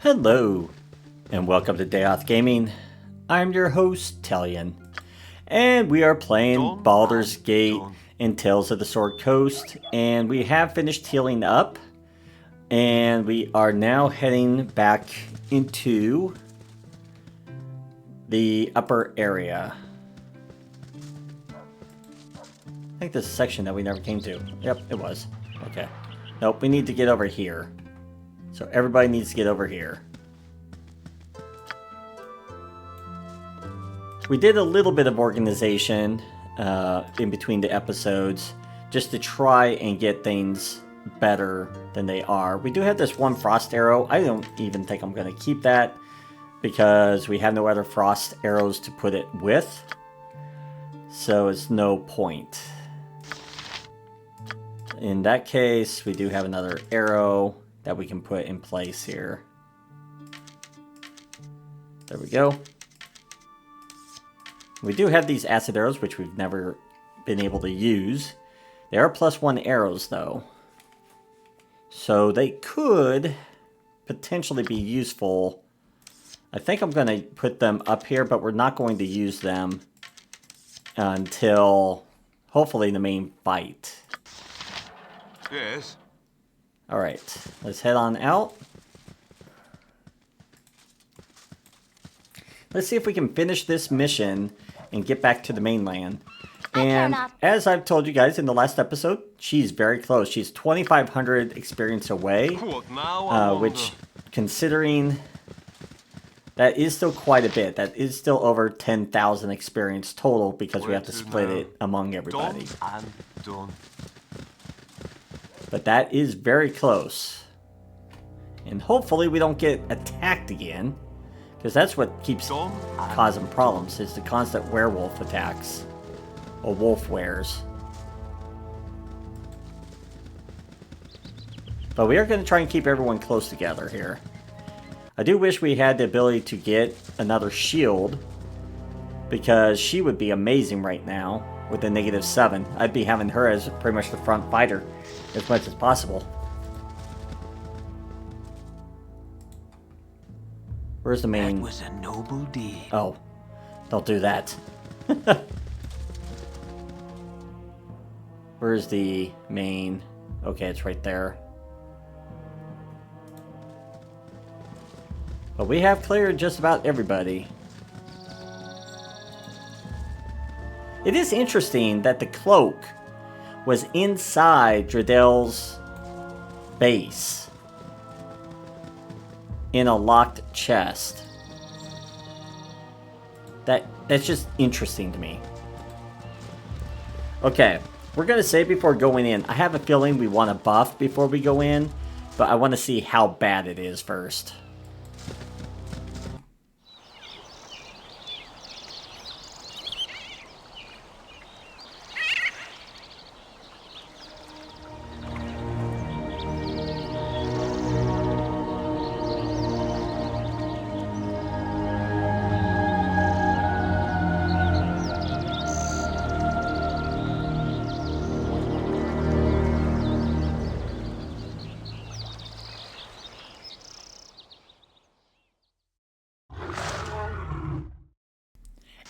Hello, and welcome to Dayoth Gaming. I'm your host, Tailyon, and we are playing Baldur's Gate in Tales of the Sword Coast, and we have finished healing up, and we are now heading back into the upper area. I think this is a section that we never came to. Yep, it was. Okay. Nope, we need to get over here. So everybody needs to get over here. We did a little bit of organization in between the episodes just to try and get things better than they are. We do have this one frost arrow. I don't even think I'm going to keep that because we have no other frost arrows to put it with. So it's no point. In that case, we do have another arrow that we can put in place here. There we go. We do have these acid arrows, which we've never been able to use. They are +1 arrows, though. So they could potentially be useful. I think I'm going to put them up here, but we're not going to use them until, hopefully, the main fight. Yes. Alright, let's head on out. Let's see if we can finish this mission and get back to the mainland. And as I've told you guys in the last episode, she's very close. She's 2,500 experience away, which, considering, that is still quite a bit. That is still over 10,000 experience total because we have to split it among everybody. But that is very close. And hopefully we don't get attacked again. Because that's what keeps causing problems, is the constant werewolf attacks. Or Wolfweres. But we are going to try and keep everyone close together here. I do wish we had the ability to get another shield. Because she would be amazing right now with the -7. I'd be having her as pretty much the front fighter as much as possible. Where's the main? That was a noble deed. Oh, don't do that. Where's the main? Okay, it's right there. But we have cleared just about everybody. It is interesting that the cloak was inside Dradeel's base in a locked chest. That's just interesting to me. Okay, we're going to say before going in, I have a feeling we want to buff before we go in, but I want to see how bad it is first.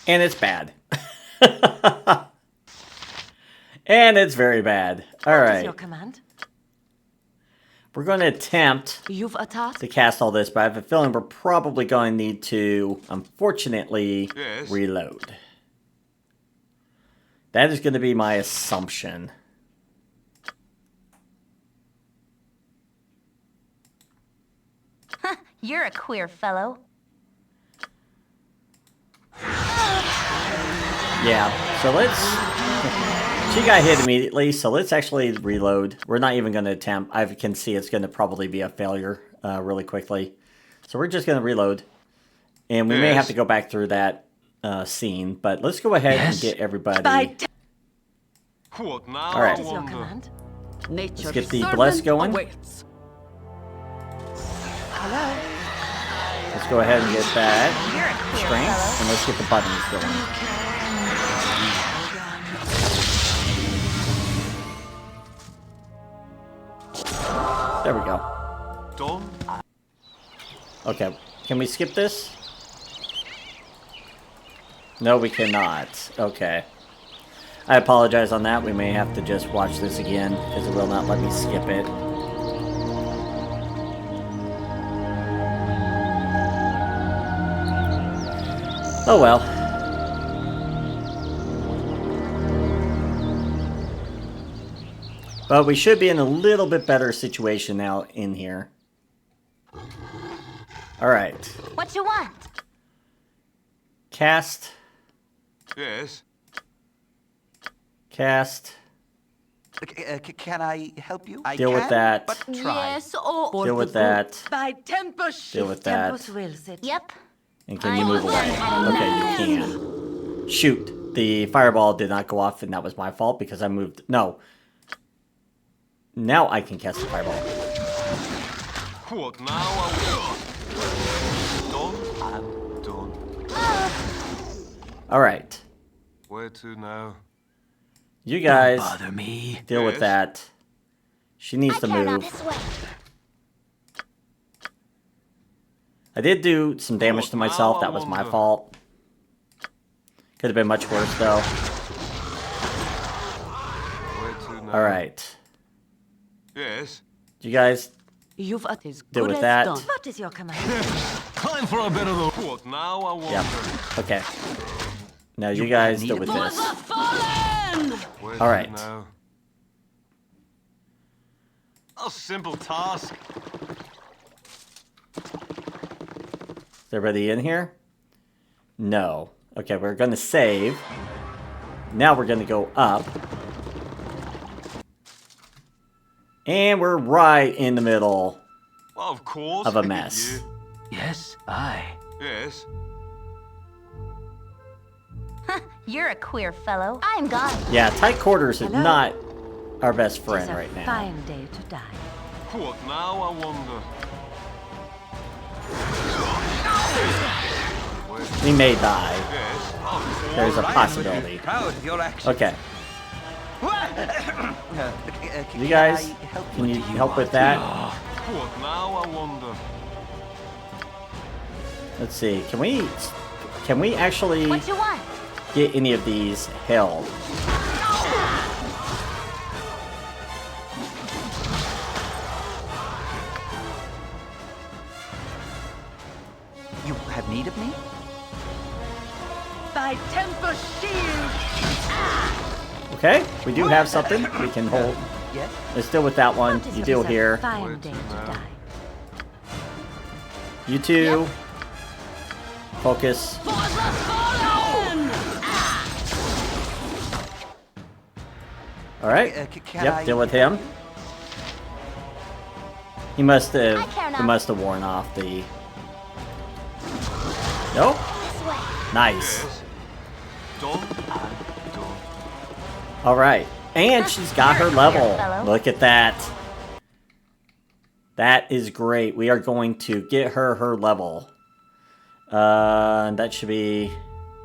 And it's bad. And it's very bad. All right. Your command? We're going to attempt to cast all this, but I have a feeling we're probably going to need to, unfortunately, reload. That is going to be my assumption. You're a queer fellow. Yeah, so let's... She got hit immediately, so let's actually reload. We're not even going to attempt. I can see it's going to probably be a failure really quickly. So we're just going to reload. And we may have to go back through that scene, but let's go ahead and get everybody... Alright, let's get the bless going. Hello. Let's go ahead and get that strength, and let's get the buttons going. There we go. Okay, can we skip this? No, we cannot. Okay. I apologize on that. We may have to just watch this again, because it will not let me skip it. Oh well. But we should be in a little bit better situation now in here. Alright. What you want? Cast. Yes. Cast. Can I help you? Deal with that. But try. Yes, or Deal with that. by temper Deal with that. Yep. And can you move away? Okay, you can. Shoot. The fireball did not go off, and that was my fault because I moved. No. Now I can cast the fireball. What now? Done. Done. Alright. Where to now? You guys Don't bother me. deal with Yes. that. She needs to Turn out move. this way. I did do some damage to myself. That was my fault. Could have been much worse, though. Where to now? Alright. Yes. You guys You've at his deal good with as that. done. What is your command? Time for a bit of the. What now? I wonder. Yep. Okay. Now you guys deal with this. Where All right. to now? A simple task. Is everybody in here? No. Okay, we're going to save. Now we're going to go up. And we're right in the middle Well, of course. of a mess. Yes, I. Yes. You're a queer fellow. I'm gone. Yeah, tight quarters is Hello? not our best friend It's a right now. fine day to die. What now? I wonder. We may die. Yes. Of course. There's a possibility. Proud of your action. Okay. Can You guys, I help can you What do help with want? that? What now? I wonder. Let's see. Can we actually What you want? get any of these held? You have need of me? By temper shield. Okay, we do have something we can hold. Yes. Let's deal with that one. You deal It's a here. fine day to die. You two. Focus. Alright. Can Yep, I deal with help him. you? He must I care have not. he must have worn off the. Nope. This way. Nice. Yes. Done. Done. Alright. And she's got her level. fellow. Look at that. That is great. We are going to get her level. That should be...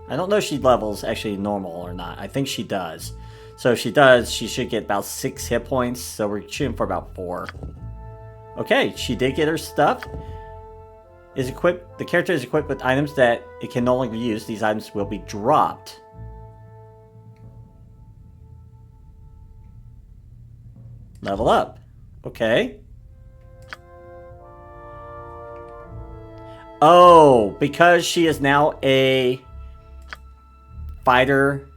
I don't know if she levels actually normal or not. I think she does. So if she does, she should get about 6 hit points. So we're shooting for about 4. Okay, she did get her stuff. Is equipped. The character is equipped with items that it can no longer use. These items will be dropped. Level up. Okay. Oh, because she is now a fighter,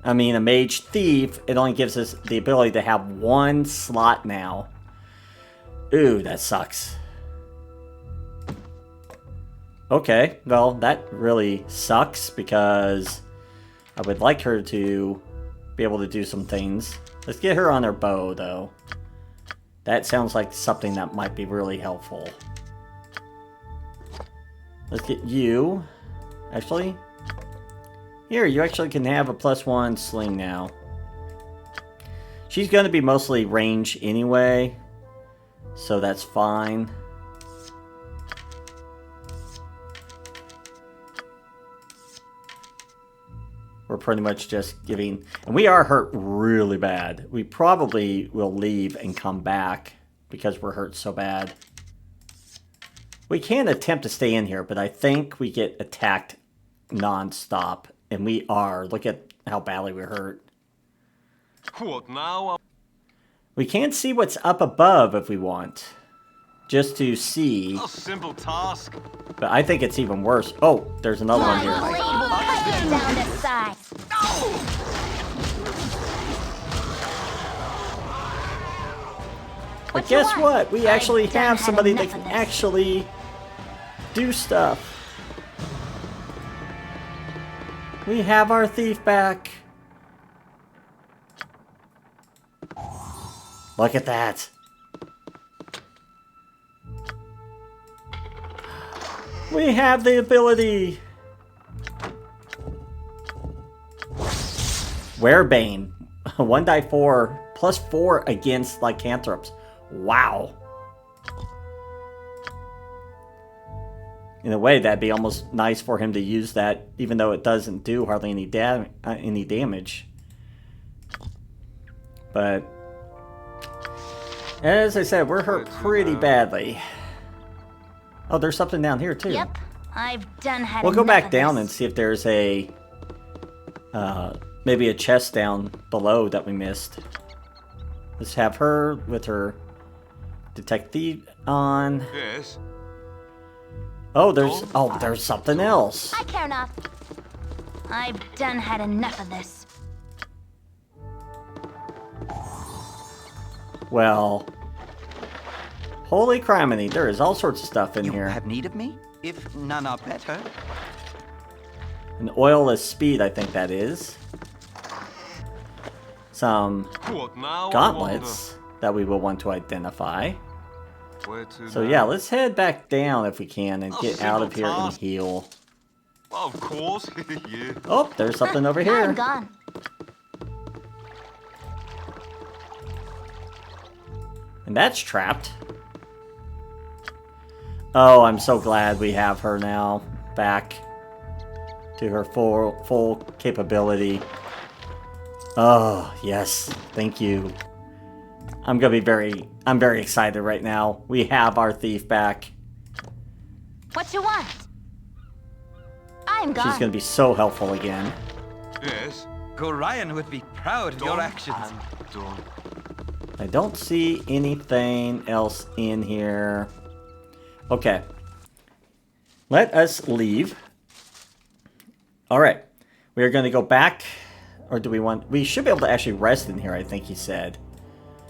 a mage thief, it only gives us the ability to have 1 slot now. Ooh, that sucks. Okay, well, that really sucks because I would like her to be able to do some things. Let's get her on her bow, though. That sounds like something that might be really helpful. Let's get you. Actually, here, you actually can have a +1 sling now. She's going to be mostly range anyway, so that's fine. We're pretty much just giving... And we are hurt really bad. We probably will leave and come back because we're hurt so bad. We can attempt to stay in here, but I think we get attacked non-stop. And we are. Look at how badly we're hurt. What now? We can see what's up above if we want. Just to see. A simple task. But I think it's even worse. Oh, there's another one My here. blade will cut you down to size. But you guess want? what? We I've actually done have had somebody that enough can of this. actually do stuff. We have our thief back. Look at that. We have the ability. Werebane. 1 die 4 plus 4 against lycanthropes. Wow. In a way, that'd be almost nice for him to use that, even though it doesn't do hardly any damage. But as I said, we're hurt pretty badly. Oh, there's something down here too. Yep, I've done had We'll go enough back of down this. and see if there's a maybe a chest down below that we missed. Let's have her with her detect thief on. Yes. Oh, there's something else. I care not. I've done had enough of this. Well, holy criminy, there is all sorts of stuff in You here. have need of me? If none are better. An oilless speed, I think that is. Some What now? gauntlets that we will want to identify. Where to So now? yeah, let's head back down if we can and A get out of here simple and task. heal. Of course. Yeah. Oh, there's something over I'm here. gone. And that's trapped. Oh, I'm so glad we have her now back to her full capability. Oh, yes. Thank you. I'm very excited right now. We have our thief back. What you want? I'm gone. She's going to be so helpful again. Yes. Gorion would be proud of your Done actions. and done. I don't see anything else in here. Okay. Let us leave. All right. We are going to go back. Or do we want... We should be able to actually rest in here, I think he said.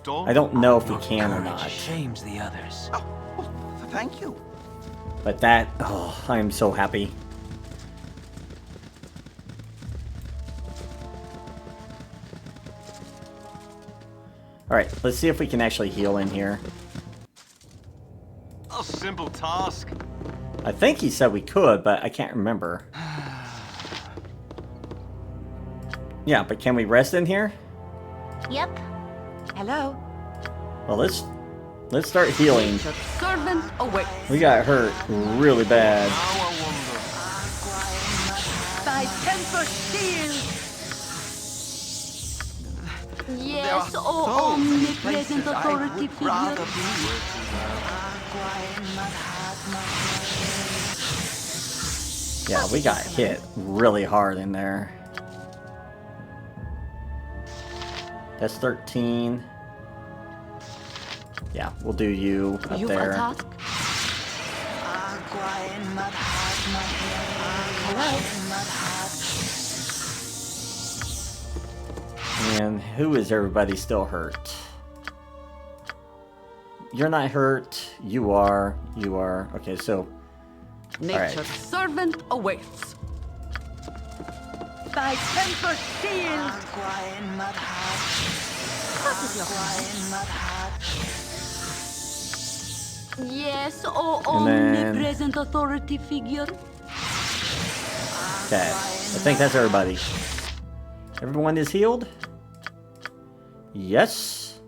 Done. I don't know if we can or not. Shames the others. Oh, well, thank you. But that... Oh, I am so happy. Alright, let's see if we can actually heal in here. A simple task. I think he said we could, but I can't remember. Yeah, but can we rest in here? Yep. Hello. Well, let's start healing. Your servant awaits. We got hurt really bad. Now I wonder. Thy temper shield. Yes, Oh, omnipresent places I authority would rather figure. be. Yeah, we got hit really hard in there. That's 13. Yeah, we'll do you up You've there. a task. And who is everybody still hurt? You're not hurt. You are. You are. Okay, so... Nature's right. servant awaits. Thy temper shield. What is your Yes, oh And then- omnipresent authority figure. Okay, I think that's everybody. Everyone is healed? Yes.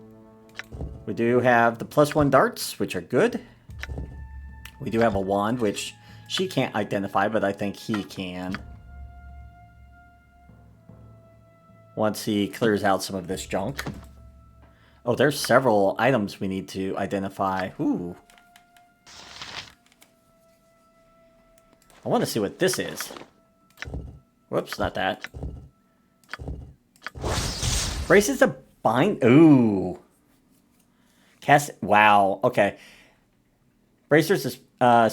We do have the +1 darts, which are good. We do have a wand, which she can't identify, but I think he can. Once he clears out some of this junk. Oh, there's several items we need to identify. Ooh. I want to see what this is. Whoops, not that. Braces of bind. Ooh. Cast. Wow. Okay. Bracers is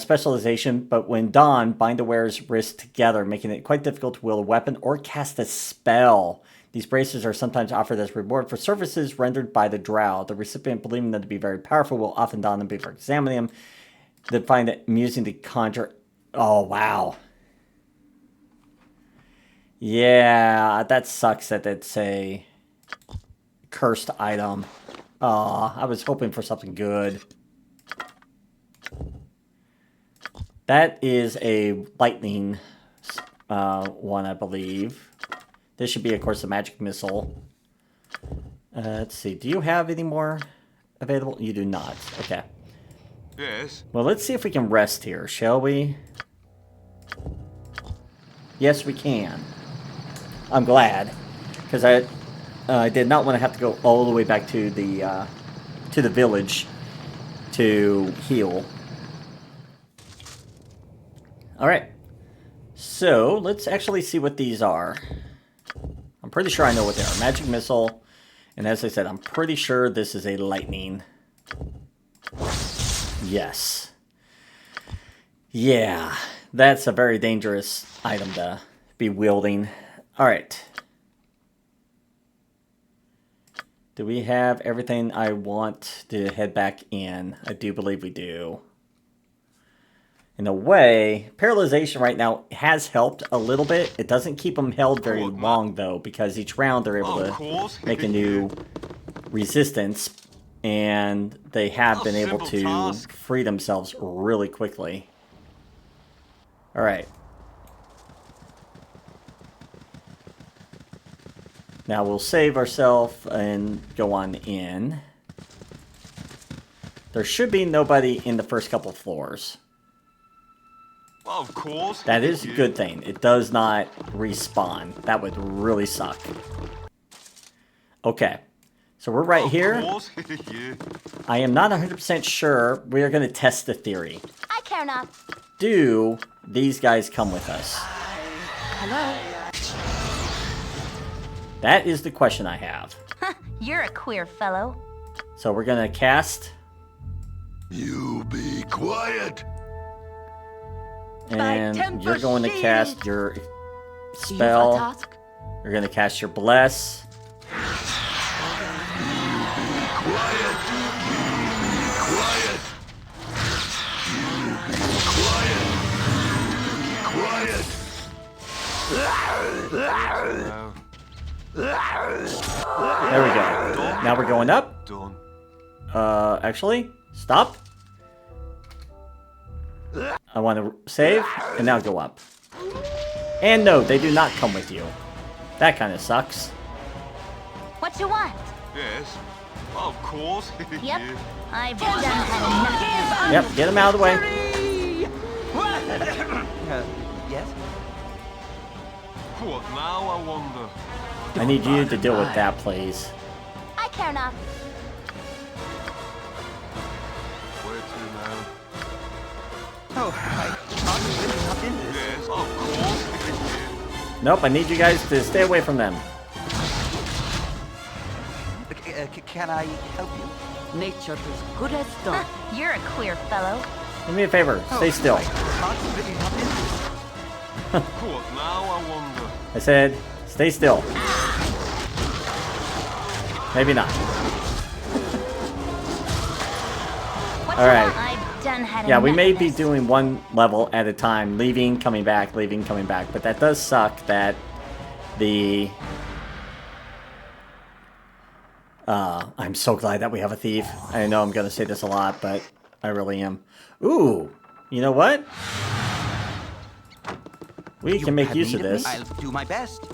specialization, but when dawn, bind the wearer's wrists together, making it quite difficult to wield a weapon or cast a spell. These braces are sometimes offered as reward for services rendered by the drow. The recipient, believing them to be very powerful, will often don them before examining them. They find it amusing to conjure. Oh, wow. Yeah, that sucks that it's a cursed item. Aw, I was hoping for something good. That is a lightning one, I believe. This should be, of course, a magic missile. Let's see. Do you have any more available? You do not. Okay. Yes. Well, let's see if we can rest here, shall we? Yes, we can. I'm glad, because I did not want to have to go all the way back to the village to heal. All right. So let's actually see what these are. I'm pretty sure I know what they are. Magic missile, and as I said, I'm pretty sure this is a lightning. Yes. Yeah, that's a very dangerous item to be wielding. All right. Do we have everything I want to head back in? I do believe we do. In a way, paralyzation right now has helped a little bit. It doesn't keep them held very long, though, because each round they're able to make a new resistance, and they have been able to free themselves really quickly. All right. Now we'll save ourselves and go on in. There should be nobody in the first couple floors. Of course. That is a good thing. It does not respawn. That would really suck. Okay. So we're right here. Yeah. I am not 100% sure. We are going to test the theory. I care not. Do these guys come with us? Hello? That is the question I have. You're a queer fellow. So we're going to cast. You be quiet. And you're going to cast your You've a spell. task? You're going to cast your bless. Quiet. Quiet. There we go. Now we're going up. Done. Actually, stop. I want to save, and now go up. And no, they do not come with you. That kind of sucks. What you want? Yes. Of course. Yep. Yeah. I've done had enough. Yep, get him out of the way. Yes? What now, I wonder? I need you to deal with that, please. I care not. Where to now? Oh, I can't really hop in this. Yes. Of course. Nope, I need you guys to stay away from them. Can I help you? Nature is good as done. You're a queer fellow. Do me a favor, stay still. I can't really hop in this. What now, I wonder? I said, stay still. Maybe not. What All you right. want? I've done had Yeah, we enough may of be this. doing one level at a time, leaving, coming back, but that does suck that the... I'm so glad that we have a thief. I know I'm going to say this a lot, but I really am. Ooh, you know what? We can make have use need of this. me? I'll do my best.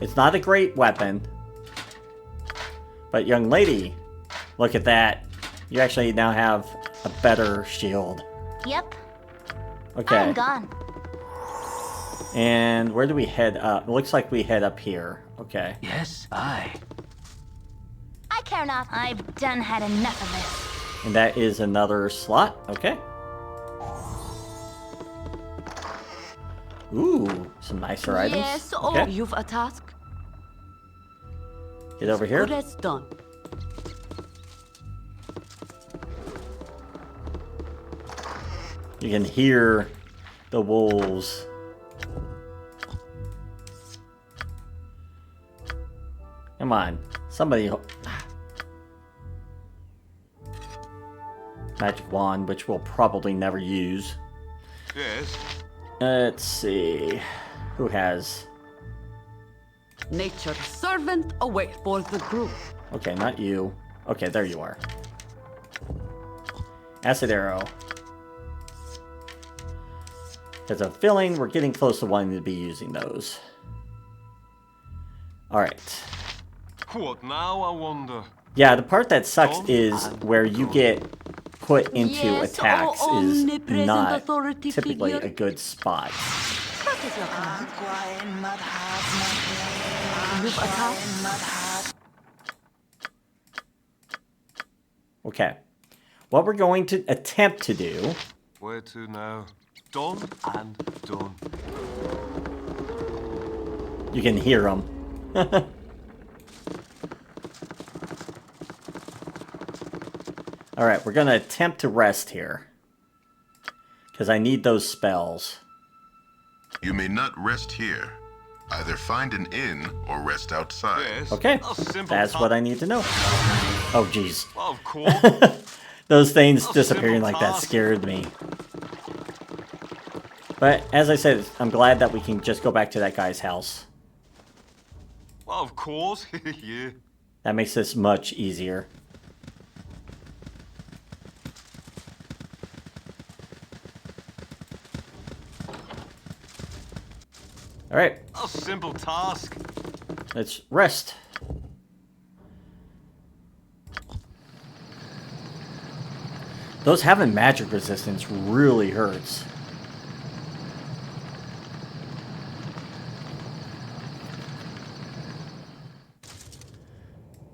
It's not a great weapon. But young lady, look at that. You actually now have a better shield. Yep. Okay. I'm gone. And where do we head up? It looks like we head up here. Okay. Yes, I. I care not. I've done had enough of this. And that is another slot. Okay. Ooh, some nicer items. Yes, Okay, you've a task. get over here. Good as done. You can hear the wolves. Come on, somebody. Magic wand, which we'll probably never use. Yes. Let's see. Who has? Nature's servant away for the group. Okay, not you. Okay, there you are. Acid arrow. There's a feeling we're getting close to wanting to be using those. Alright. What now, I wonder? Yeah, the part that sucks is where you get put into Yes, attacks oh, is omnipresent not authority typically figure. a good spot. What is your command? You've a task. Okay. What we're going to attempt to do... Where to now? Done and done. You can hear them. Alright, we're going to attempt to rest here. Because I need those spells. You may not rest here. Either find an inn or rest outside. Yes. Okay, A simple that's what I need to know. Oh, jeez. Well, of course. Those things A disappearing simple like that task. scared me. But, as I said, I'm glad that we can just go back to that guy's house. Well, of course. Yeah. That makes this much easier. Alright, A simple task. let's rest. Those having magic resistance really hurts.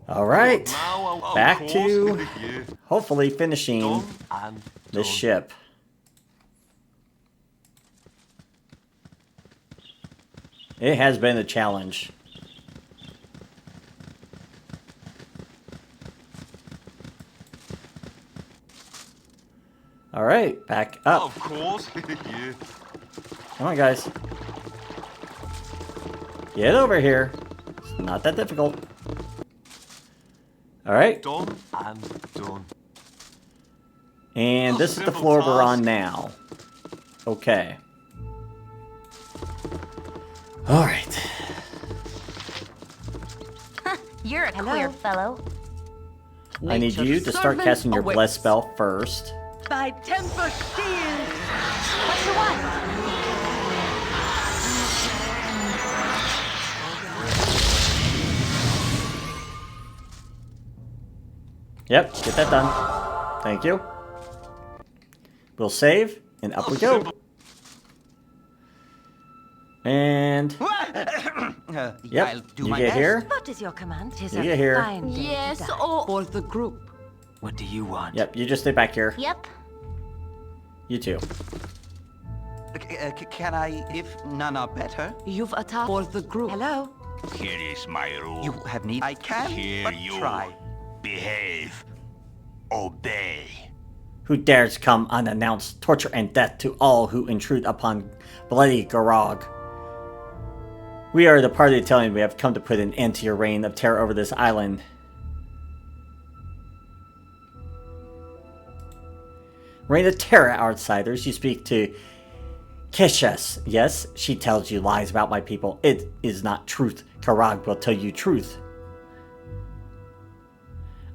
Alright, Now, of back course. to Yeah. hopefully finishing Done and this done. ship. It has been a challenge. Alright, back up. Of course. Yeah. Come on, guys. Get over here. It's not that difficult. Alright, Done and done. and this is the floor we're on now. Okay. Alright. You're a queer fellow. I need you to start servant casting your awaits. bless spell first. Thy temper steals. What you want? Yep, get that done. Thank you. We'll save, and up we go. And yep, I'll do you my get best. here. What is your command? Tis You a get here. fine day Yes, to die oh. for the group. What do you want? Yep, you just stay back here. Yep. You too. Can I, if none are better? You've a task for the group. Hello. Here is my rule. You have need. I can, Hear but you. try. Behave. Obey. Who dares come unannounced, torture and death to all who intrude upon bloody Garog. We are the party of Tailyon. We have come to put an end to your reign of terror over this island. Reign of terror, outsiders. You speak to Kishas. Yes, she tells you lies about my people. It is not truth. Garog will tell you truth.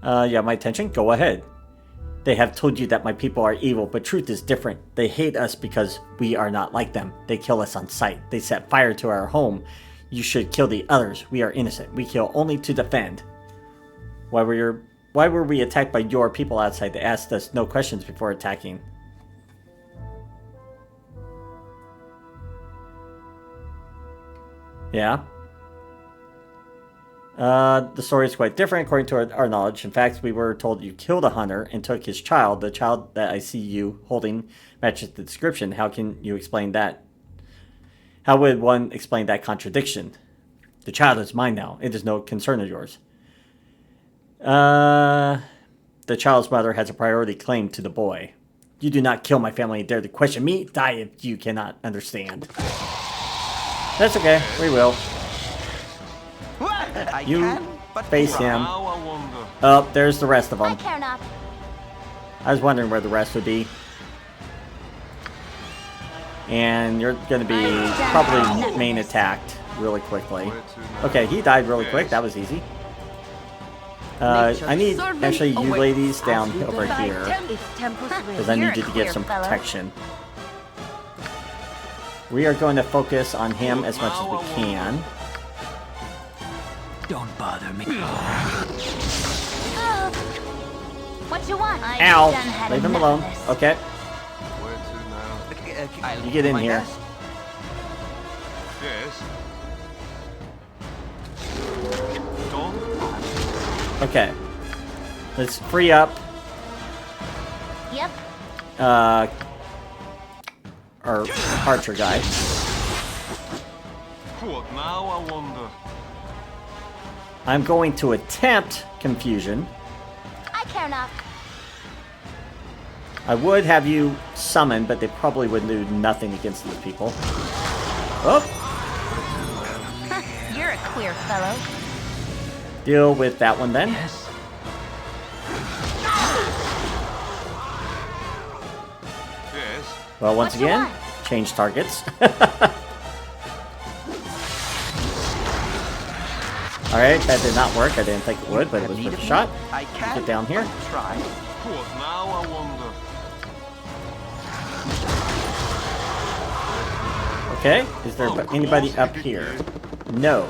Yeah, my attention? Go ahead. They have told you that my people are evil, but truth is different. They hate us because we are not like them. They kill us on sight. They set fire to our home. You should kill the others. We are innocent. We kill only to defend. Why were we attacked by your people outside? They asked us no questions before attacking. Yeah. The story is quite different according to our knowledge. In fact, we were told you killed a hunter and took his child. The child that I see you holding matches the description. How can you explain that? How would one explain that contradiction? The child is mine now. It is no concern of yours. The child's mother has a priority claim to the boy. You do not kill my family and dare to question me. Die if you cannot understand. That's okay. We will. I You can, but face try. him. Now I wonder. Oh, there's the rest of I them. care not. I was wondering where the rest would be. And you're going to be probably main attacked really quickly. Okay, he died really quick. That was easy. I need actually you ladies down over here because I need you to get some protection. We are going to focus on him as much as we can. Don't bother me. What you want? I've Ow! done had Leave him enough alone. of this. Okay, Where to now? I'll you get do in my here. best. Yes. Done and Okay. Let's free up Yep. our archer guy. what now I wonder. I'm going to attempt confusion. I care not. I would have you summon, but they probably would do nothing against these people. Oh, You're a queer fellow. deal with that one then. Yes. Yes. Well, once What you again, want? change targets. Alright, that did not work. I didn't think it would, but it was worth a shot. I can, Get down here. but try. What now I wonder. Okay, is there anybody up here? No.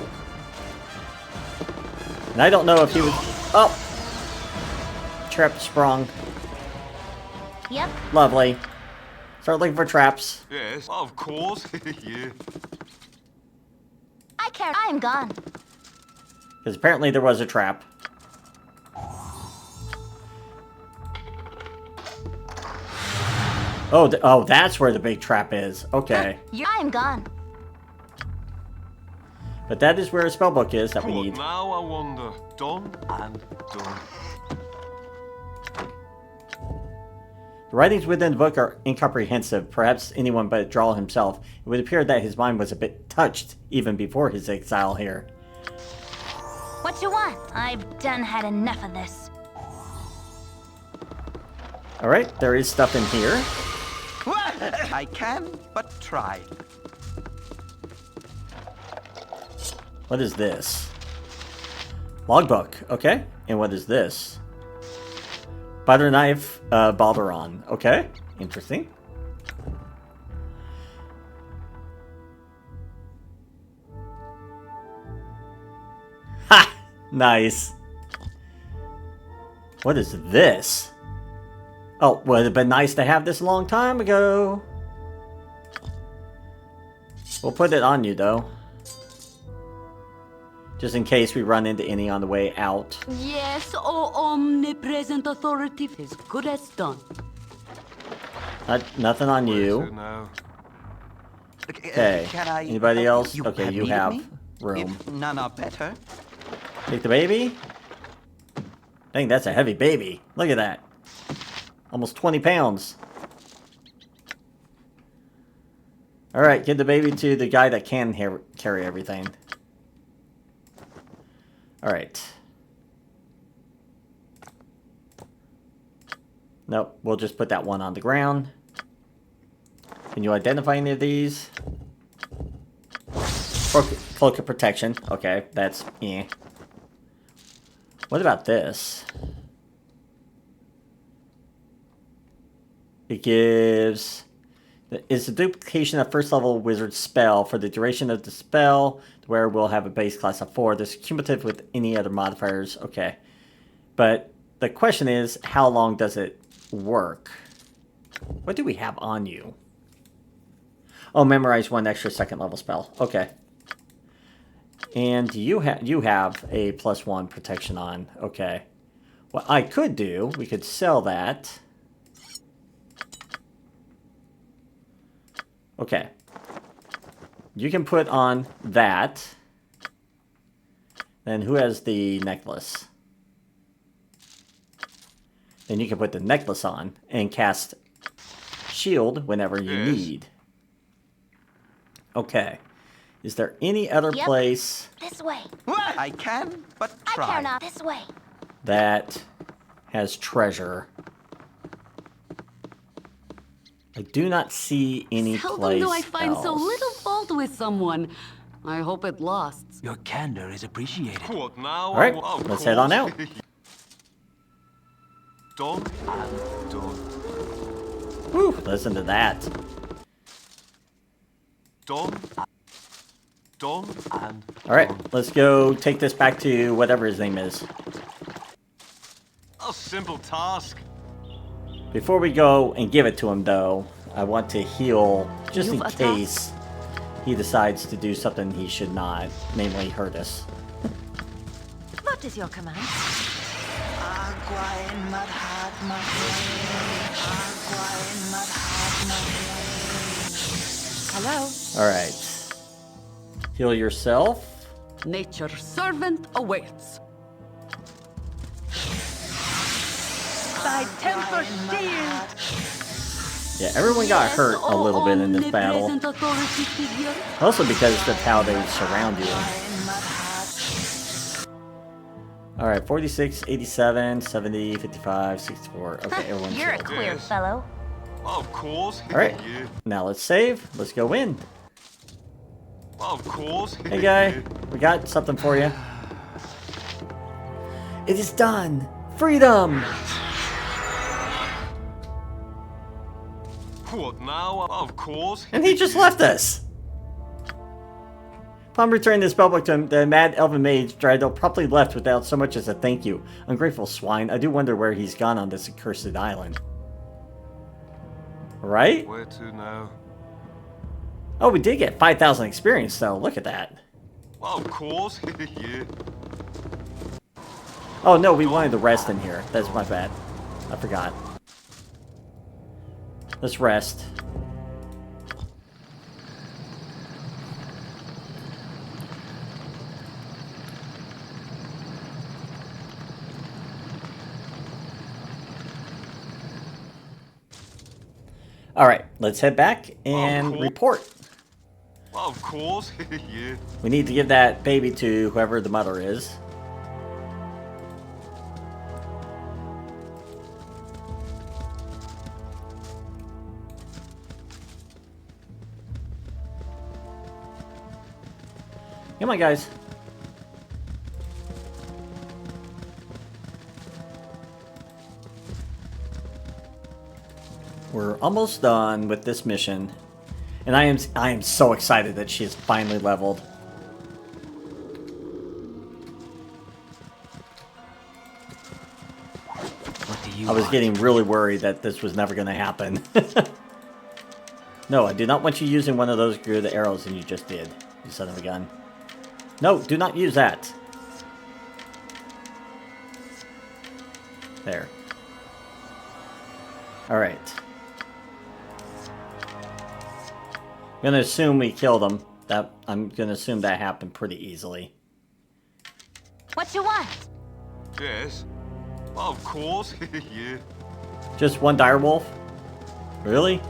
And I don't know if he was... Oh! Trap sprung. Yep. Lovely. Start looking for traps. Yes. Of course. yeah. I care. I'm gone. Because apparently there was a trap. Oh, oh, that's where the big trap is. Okay. I'm gone. But that is where a spellbook is that we What need. now I wonder. Done and done. The writings within the book are incomprehensive. Perhaps anyone but Dradeel himself. It would appear that his mind was a bit touched even before his exile here. What you want? I've done had enough of this. Alright, there is stuff in here. I can, but try. What is this? Logbook. Okay. And what is this? Butter knife, Balduran. Okay. Interesting. Ha! Nice. What is this? Oh, would have been nice to have this a long time ago. We'll put it on you, though. Just in case we run into any on the way out. Yes, oh omnipresent authority is good as done. Nothing on Where you. to now? Okay. Can I Anybody help else? you? Okay, you needed have me? room. If none are better. Take the baby. Dang, that's a heavy baby. Look at that. Almost 20 pounds. Alright, give the baby to the guy that can carry everything. Alright. Nope, we'll just put that one on the ground. Can you identify any of these? Cloak of protection. Okay, that's yeah. What about this? It gives... It's a duplication of first level wizard spell. For the duration of the spell, the wearer will have a base class of 4. This is cumulative with any other modifiers. Okay. But the question is, how long does it work? What do we have on you? Oh, memorize 1 extra second level spell. Okay. And you have a +1 protection on. Okay. What I could do, we could sell that. Okay. you can put on that. Then who has the necklace? Then you can put the necklace on and cast shield whenever you need. Okay. Is there any other place This way. I can, but I care try. not. This way. that has treasure? I do not see any Seldom place do I find so else. little fault with someone. I hope it lasts. Your candor is appreciated. What now? All right, Of let's head on out. course. Done and done. Whew, listen to that. Done. Done and All right, done. let's go take this back to whatever his name is. A simple task. Before we go and give it to him, though, I want to heal just in You've attacked. case he decides to do something he should not, namely hurt us. What is your command? Hello? All right. Heal yourself. Nature's servant awaits. Thy temper shield! Yeah, everyone got hurt a little bit in this battle. Omnipresent authority figure. Also because of how they surround you. Alright, 46, 87, 70, 55, 64. Okay, everyone's You're a healed. queer Yes. fellow. Of course. Alright, Yeah. now let's save. Let's go in. Of course. Hey guy, we got something for you. It is done! Freedom! What now? Of course. And he just left us! Upon returning the spellbook to him, the mad elven mage Dradeel promptly left without so much as a thank you. Ungrateful swine, I do wonder where he's gone on this accursed island. Right? Where to now? Oh, we did get 5,000 experience though, look at that. Of course. Yeah. Oh no, we wanted to rest in here. That's my bad. I forgot. Let's rest. Alright, let's head back and cool. report. Of course. Yeah. We need to give that baby to whoever the mother is. Come on, guys. We're almost done with this mission. And I am so excited that she is finally leveled. What do you I was want? getting really worried that this was never going to happen. No, I do not want you using one of those good arrows, and you just did. You son of a gun. No, do not use that. There. Alright. I'm going to assume we killed him. I'm going to assume that happened pretty easily. What you want? Yes. Of course. Yeah. Just one direwolf? Really?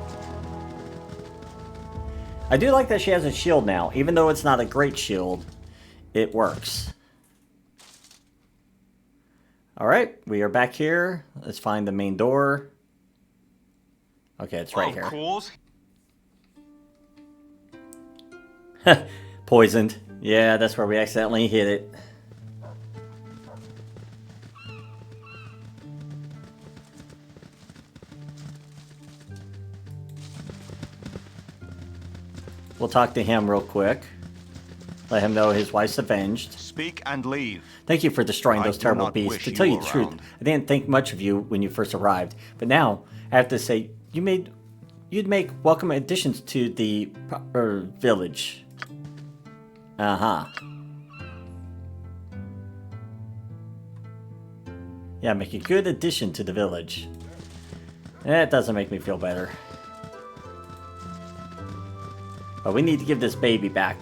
I do like that she has a shield now. Even though it's not a great shield, it works. Alright, we are back here. Let's find the main door. Okay, it's right Of course. here. Poisoned. Yeah, that's where we accidentally hit it. We'll talk to him real quick. Let him know his wife's avenged. Speak and leave. Thank you for destroying I those do terrible not beasts. wish To tell you you the truth, around. I didn't think much of you when you first arrived. But now, I have to say, you'd make welcome additions to the village. Uh-huh. Yeah, make a good addition to the village. That doesn't make me feel better. But we need to give this baby back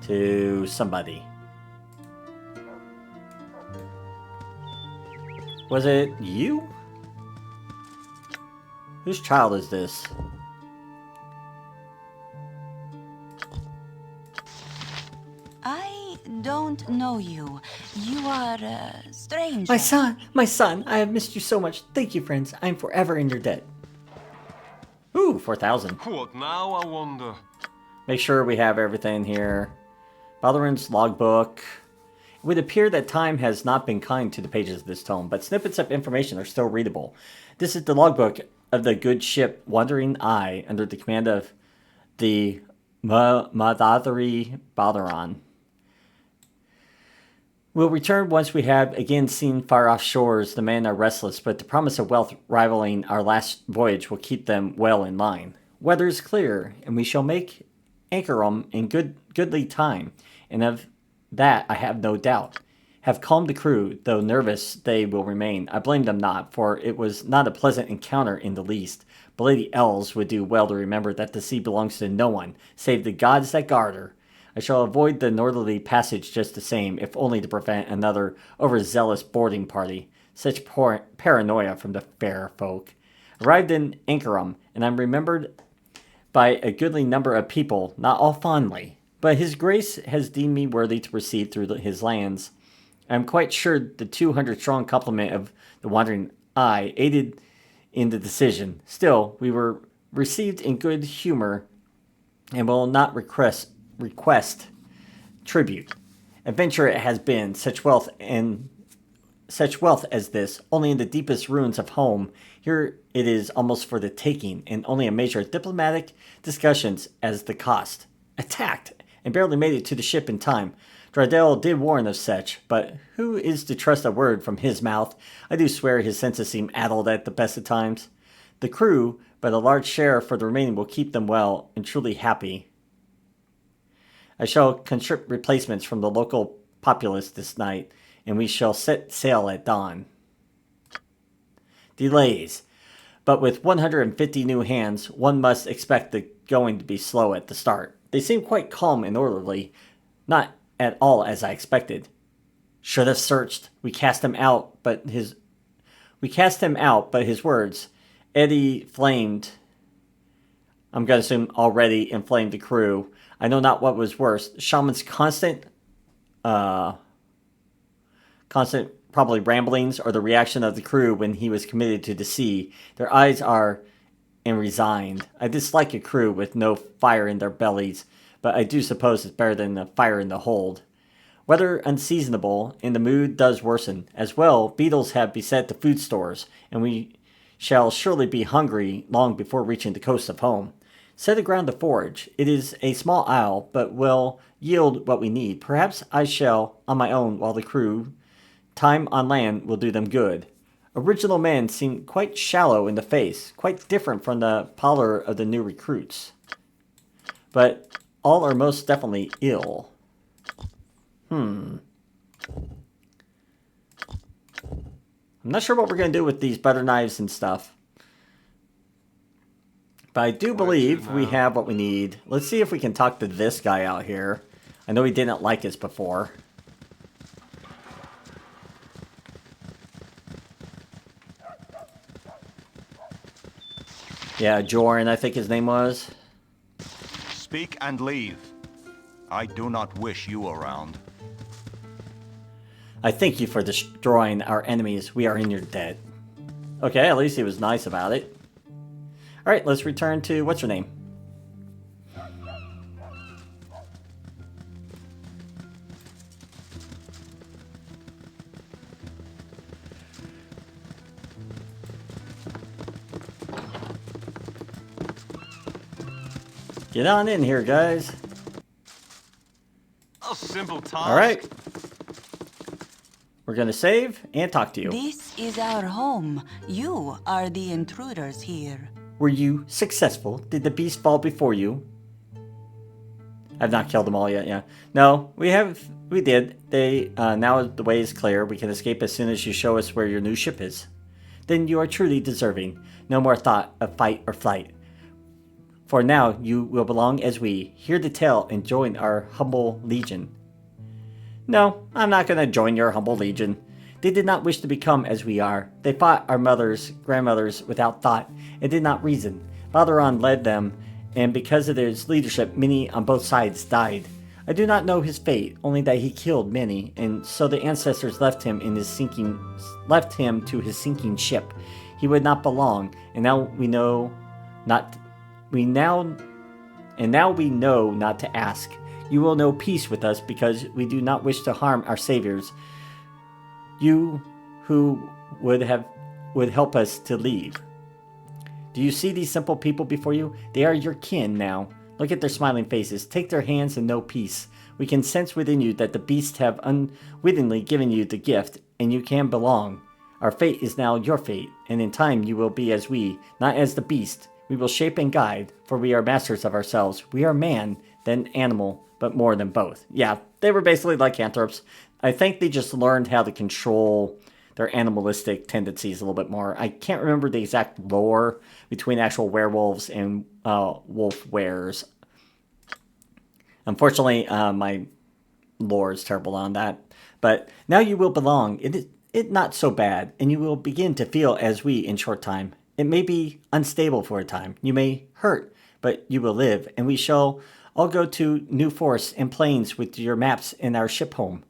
to somebody. Was it you? Whose child is this? I don't know you. You are a stranger. My son, I have missed you so much. Thank you, friends. I am forever in your debt. Ooh, 4,000. What now, I wonder? Make sure we have everything here. Balduran's logbook. It would appear that time has not been kind to the pages of this tome, but snippets of information are still readable. This is the logbook of the good ship Wandering Eye under the command of the Madadari Balduran. We'll return once we have again seen far-off shores. The men are restless, but the promise of wealth rivaling our last voyage will keep them well in line. Weather is clear, and we shall make Anchorum in goodly time, and of that I have no doubt. Have calmed the crew, though nervous they will remain. I blame them not, for it was not a pleasant encounter in the least. But Lady Elves would do well to remember that the sea belongs to no one, save the gods that guard her. I shall avoid the northerly passage just the same, if only to prevent another overzealous boarding party. Such paranoia from the fair folk. Arrived in Anchorum, and I'm remembered by a goodly number of people, not all fondly. But his grace has deemed me worthy to proceed through his lands. I am quite sure the 200-strong complement of the Wandering Eye aided in the decision. Still, we were received in good humor and will not request tribute. Adventure it has been, such wealth as this, only in the deepest ruins of home. Here it is almost for the taking, and only a measure of diplomatic discussions as the cost. Attacked, and barely made it to the ship in time. Dradeel did warn of such, but who is to trust a word from his mouth? I do swear his senses seem addled at the best of times. The crew, but a large share for the remaining will keep them well and truly happy. I shall conscript replacements from the local populace this night, and we shall set sail at dawn. Delays. But with 150 new hands, one must expect the going to be slow at the start. They seem quite calm and orderly, not at all as I expected. Should have searched. We cast him out, but his words, Eddie flamed. I'm going to assume already inflamed the crew. I know not what was worse. Shaman's constant probably ramblings, or the reaction of the crew when he was committed to the sea. Their eyes are and resigned. I dislike a crew with no fire in their bellies, but I do suppose it's better than the fire in the hold. Weather unseasonable, and the mood does worsen. As well, beetles have beset the food stores, and we shall surely be hungry long before reaching the coast of home. Set aground to forage. It is a small isle, but will yield what we need. Perhaps I shall, on my own, while the crew, time on land will do them good. Original men seem quite shallow in the face, quite different from the pallor of the new recruits. But all are most definitely ill. I'm not sure what we're going to do with these butter knives and stuff. But I do believe we have what we need. Let's see if we can talk to this guy out here. I know he didn't like us before. Yeah, Joran, I think his name was. Speak and leave. I do not wish you around. I thank you for destroying our enemies. We are in your debt. Okay, at least he was nice about it. Alright, let's return to what's her name? Get on in here, guys. A simple task. Alright. We're gonna save and talk to you. This is our home. You are the intruders here. Were you successful? Did the beast fall before you? I've not killed them all yet, yeah. No, we did. Now the way is clear. We can escape as soon as you show us where your new ship is. Then you are truly deserving. No more thought of fight or flight. For now, you will belong as we. Hear the tale and join our humble legion. No, I'm not going to join your humble legion. They did not wish to become as we are. They fought our mothers, grandmothers without thought, and did not reason. Balduran led them, and because of his leadership, many on both sides died. I do not know his fate, only that he killed many, and so the ancestors left him to his sinking ship. He would not belong, and now we know not to ask. You will know peace with us because we do not wish to harm our saviors. You who would help us to leave. Do you see these simple people before you? They are your kin now. Look at their smiling faces. Take their hands and know peace. We can sense within you that the beasts have unwittingly given you the gift, and you can belong. Our fate is now your fate, and in time you will be as we, not as the beast. We will shape and guide, for we are masters of ourselves. We are man, then animal, but more than both. Yeah, they were basically lycanthropes. I think they just learned how to control their animalistic tendencies a little bit more. I can't remember the exact lore between actual werewolves and Wolfweres. Unfortunately, my lore is terrible on that. But now you will belong. It not so bad, and you will begin to feel as we in short time. It may be unstable for a time. You may hurt, but you will live, and we shall all go to new forests and plains with your maps in our ship home.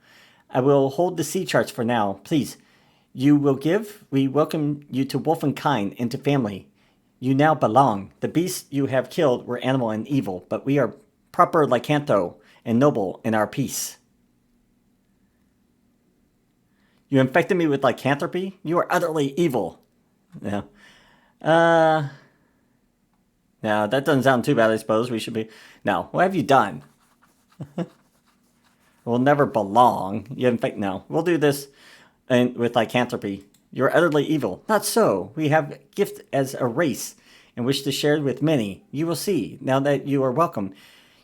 I will hold the sea charts for now. Please, you will give. We welcome you to Wolfenkind and to family. You now belong. The beasts you have killed were animal and evil, but we are proper lycantho and noble in our peace. You infected me with lycanthropy? You are utterly evil. Yeah. No, that doesn't sound too bad, I suppose. We should be... No, what have you done? We'll never belong. You infect... No, we'll do this with lycanthropy. You're utterly evil. Not so. We have gift as a race and wish to share it with many. You will see, now that you are welcome.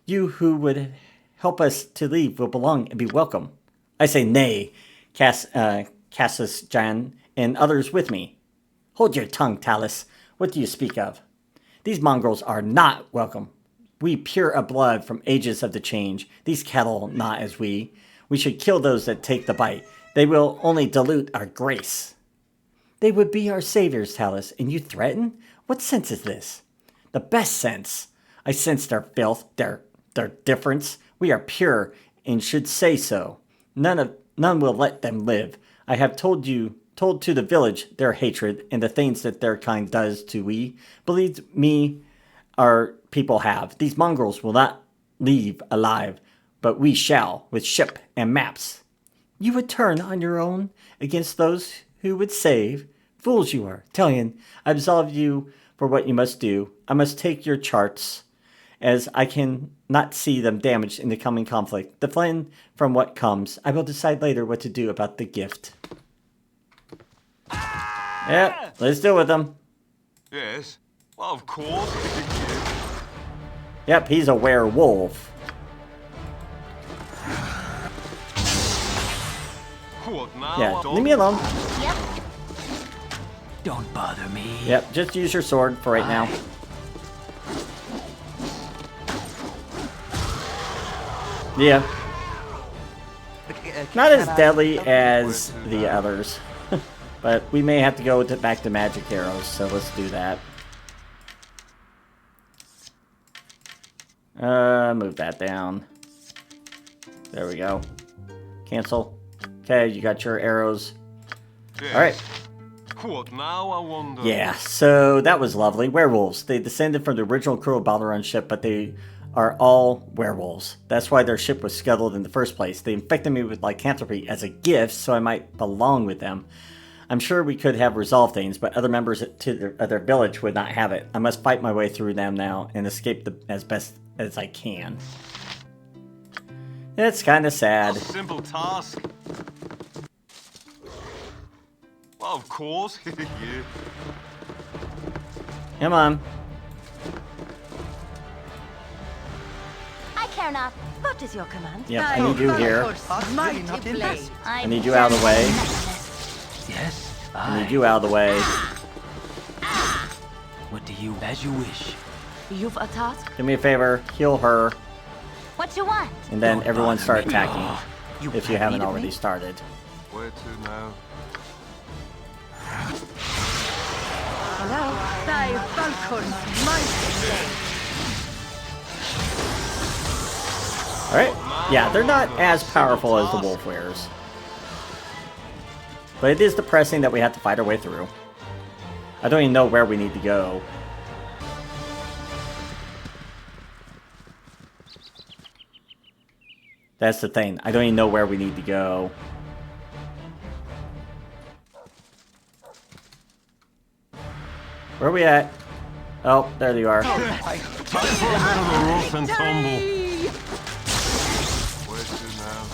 You who would help us to leave will belong and be welcome. I say nay, Cassus Jan, and others with me. Hold your tongue, Talus. What do you speak of? These mongrels are not welcome. We pure of blood from ages of the change. These cattle not as we. We should kill those that take the bite. They will only dilute our grace. They would be our saviors, Talus, and you threaten? What sense is this? The best sense. I sense their filth, their difference. We are pure and should say so. None will let them live. I have told to the village their hatred and the things that their kind does to we. Believe me, our people have. These mongrels will not leave alive, but we shall, with ship and maps. You would turn on your own against those who would save? Fools you are. Tailyon, I absolve you for what you must do. I must take your charts, as I can not see them damaged in the coming conflict. Defend from what comes. I will decide later what to do about the gift. Yep, let's deal with them. Yes. Well, of course. Yep, he's a werewolf. What now? Yeah, leave me alone. Yep. Don't bother me. Yep, just use your sword for right now. Yeah. Not as deadly as the others. But we may have to go back to magic arrows, so let's do that. Move that down. There we go. Cancel. Okay, you got your arrows. Yes. Alright. What now, I wonder? Yeah, so that was lovely. Werewolves. They descended from the original crew of Balduran ship, but they are all werewolves. That's why their ship was scuttled in the first place. They infected me with lycanthropy as a gift, so I might belong with them. I'm sure we could have resolved things, but other members of their village would not have it. I must fight my way through them now and escape as best as I can. It's kind of sad. A simple task. Well, of course. Yeah. Come on. I care not. What is your command? Yep, I need you here. Mighty blade. I need you out of the way. Yes, I need you out of the way. What do you, as you wish? You've a task? Do me a favor, heal her, What you want? and then Don't everyone bother start me. attacking. You If you haven't needed already me? started. Where to now? Hello? Thy Falcon's Alright, yeah, they're not as powerful as the Wolfweres. But it is depressing that we have to fight our way through. I don't even know where we need to go. That's the thing. I don't even know where we need to go. Where are we at? Oh, there you are. Time for a bit of a rough and tumble. Where to now?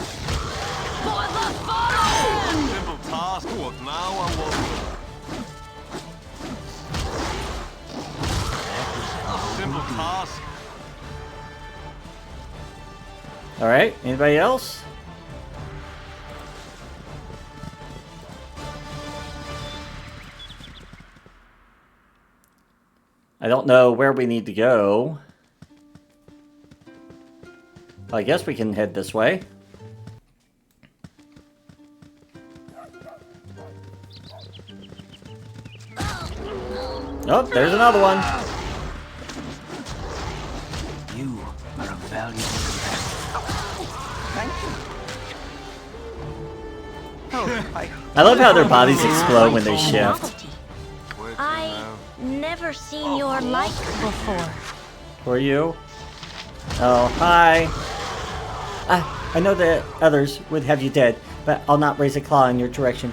Simple task. What now? I wonder. A simple task. Alright, anybody else? I don't know where we need to go. I guess we can head this way. Oh, there's another one. You are a valuable companion. I love how their bodies explode when they shift. Novelty. Where to I now? never seen your like before. Who are you? Oh, hi. I know that others would have you dead, but I'll not raise a claw in your direction.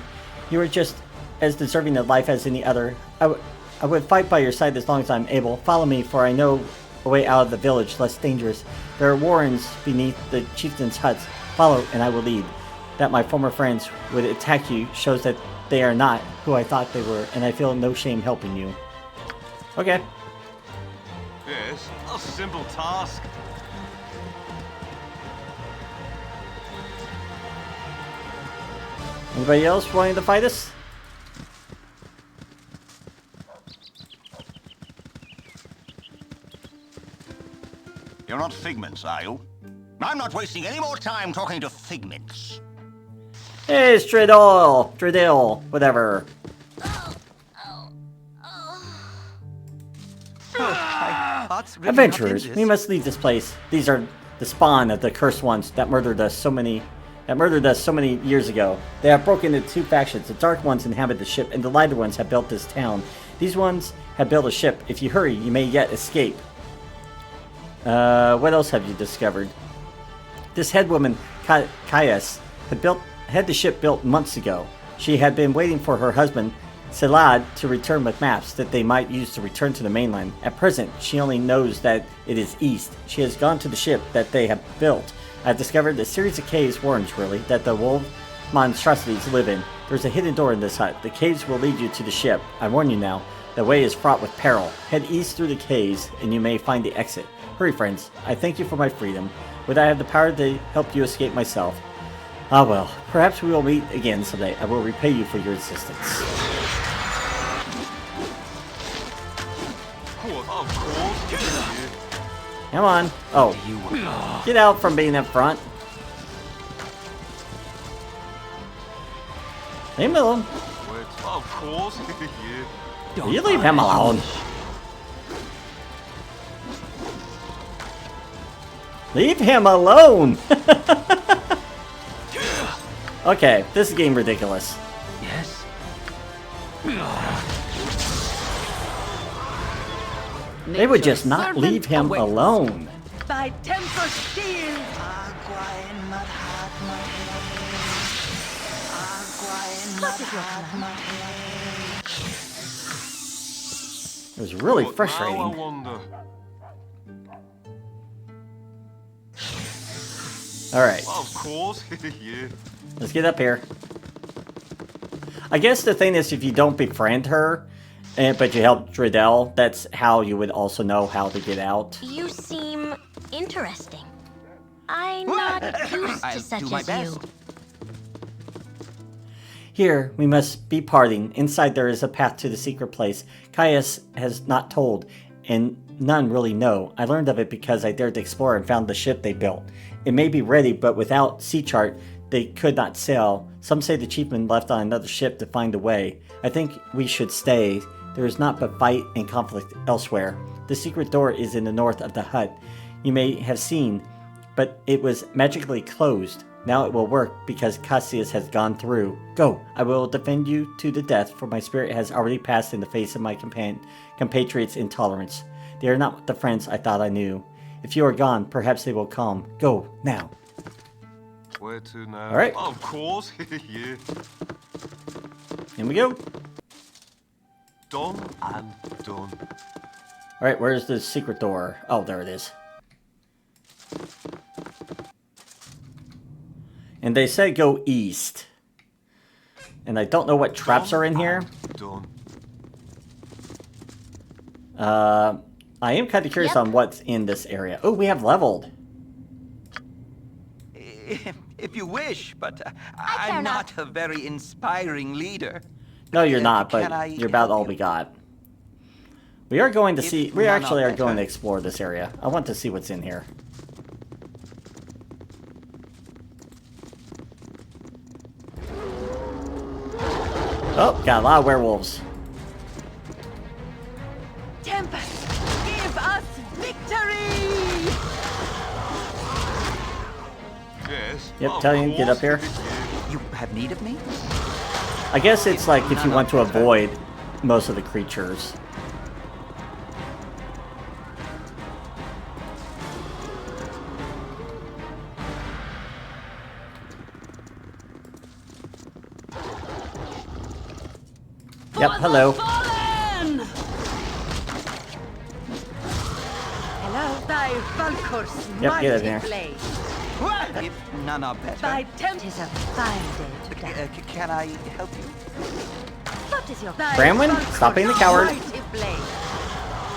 You are just as deserving of life as any other. I would fight by your side as long as I'm able. Follow me, for I know a way out of the village less dangerous. There are warrens beneath the chieftain's huts. Follow, and I will lead. That my former friends would attack you shows that they are not who I thought they were, and I feel no shame helping you. Okay. Yes, a simple task. Anybody else wanting to fight us? You're not figments, are you? I'm not wasting any more time talking to figments. Hey, it's Dradeel, whatever. Adventurers, we must leave this place. These are the spawn of the cursed ones that murdered us so many years ago. They have broken into two factions. The dark ones inhabit the ship, and the lighter ones have built this town. These ones have built a ship. If you hurry, you may yet escape. What else have you discovered? This head woman, Caius, had the ship built months ago. She had been waiting for her husband, Selad, to return with maps that they might use to return to the mainland. At present, she only knows that it is east. She has gone to the ship that they have built. I have discovered a series of caves, warrens really, that the wolf monstrosities live in. There's a hidden door in this hut. The caves will lead you to the ship. I warn you now, the way is fraught with peril. Head east through the caves, and you may find the exit. Hurry, friends. I thank you for my freedom. Would I have the power to help you escape myself? Ah well, perhaps we will meet again someday. I will repay you for your assistance. Of course. Come on. Oh, get out from being up front. Leave him alone. Of course. Yeah. You leave him alone. Leave him alone! Okay, this is getting ridiculous. Yes? They would just not leave him alone. Thy temper steel. It was really Now I frustrating. wonder. Alright, Of course. Yeah. let's get up here. I guess the thing is, if you don't befriend her, but you help Dradeel, that's how you would also know how to get out. You seem interesting. I'm not used to I'll such do my as best. you. Here, we must be parting. Inside there is a path to the secret place. Caius has not told, and none really know. I learned of it because I dared to explore and found the ship they built. It may be ready, but without sea chart, they could not sail. Some say the chieftain left on another ship to find a way. I think we should stay. There is not but fight and conflict elsewhere. The secret door is in the north of the hut. You may have seen, but it was magically closed. Now it will work because Cassius has gone through. Go! I will defend you to the death, for my spirit has already passed in the face of my compatriots' intolerance. They are not the friends I thought I knew. If you are gone, perhaps they will come. Go, now. Where to now? All right. Of course. Yeah. Here we go. Done and done. Alright, where's the secret door? Oh, there it is. And they said go east. And I don't know what traps are in here. Done. I am kind of curious on what's in this area. Oh, we have leveled. If you wish, but I'm not a very inspiring leader. No, you're not, but Can I you're about all help we you? got. We are going to see... We none actually are are going to better. explore this area. I want to see what's in here. Oh, got a lot of werewolves. Tempest, give us victory! Yes. Yep, of Tailyon, get course. up here. You have need of me? I guess it's like if you want to avoid most of the creatures. Yep, hello. Fallen! Hello, thy Valkor's Yep, get in mighty there. blade. If none are better, Thy temp is a fine day to die. can I help you? What is your Bramwin, stop being the coward. mighty blade?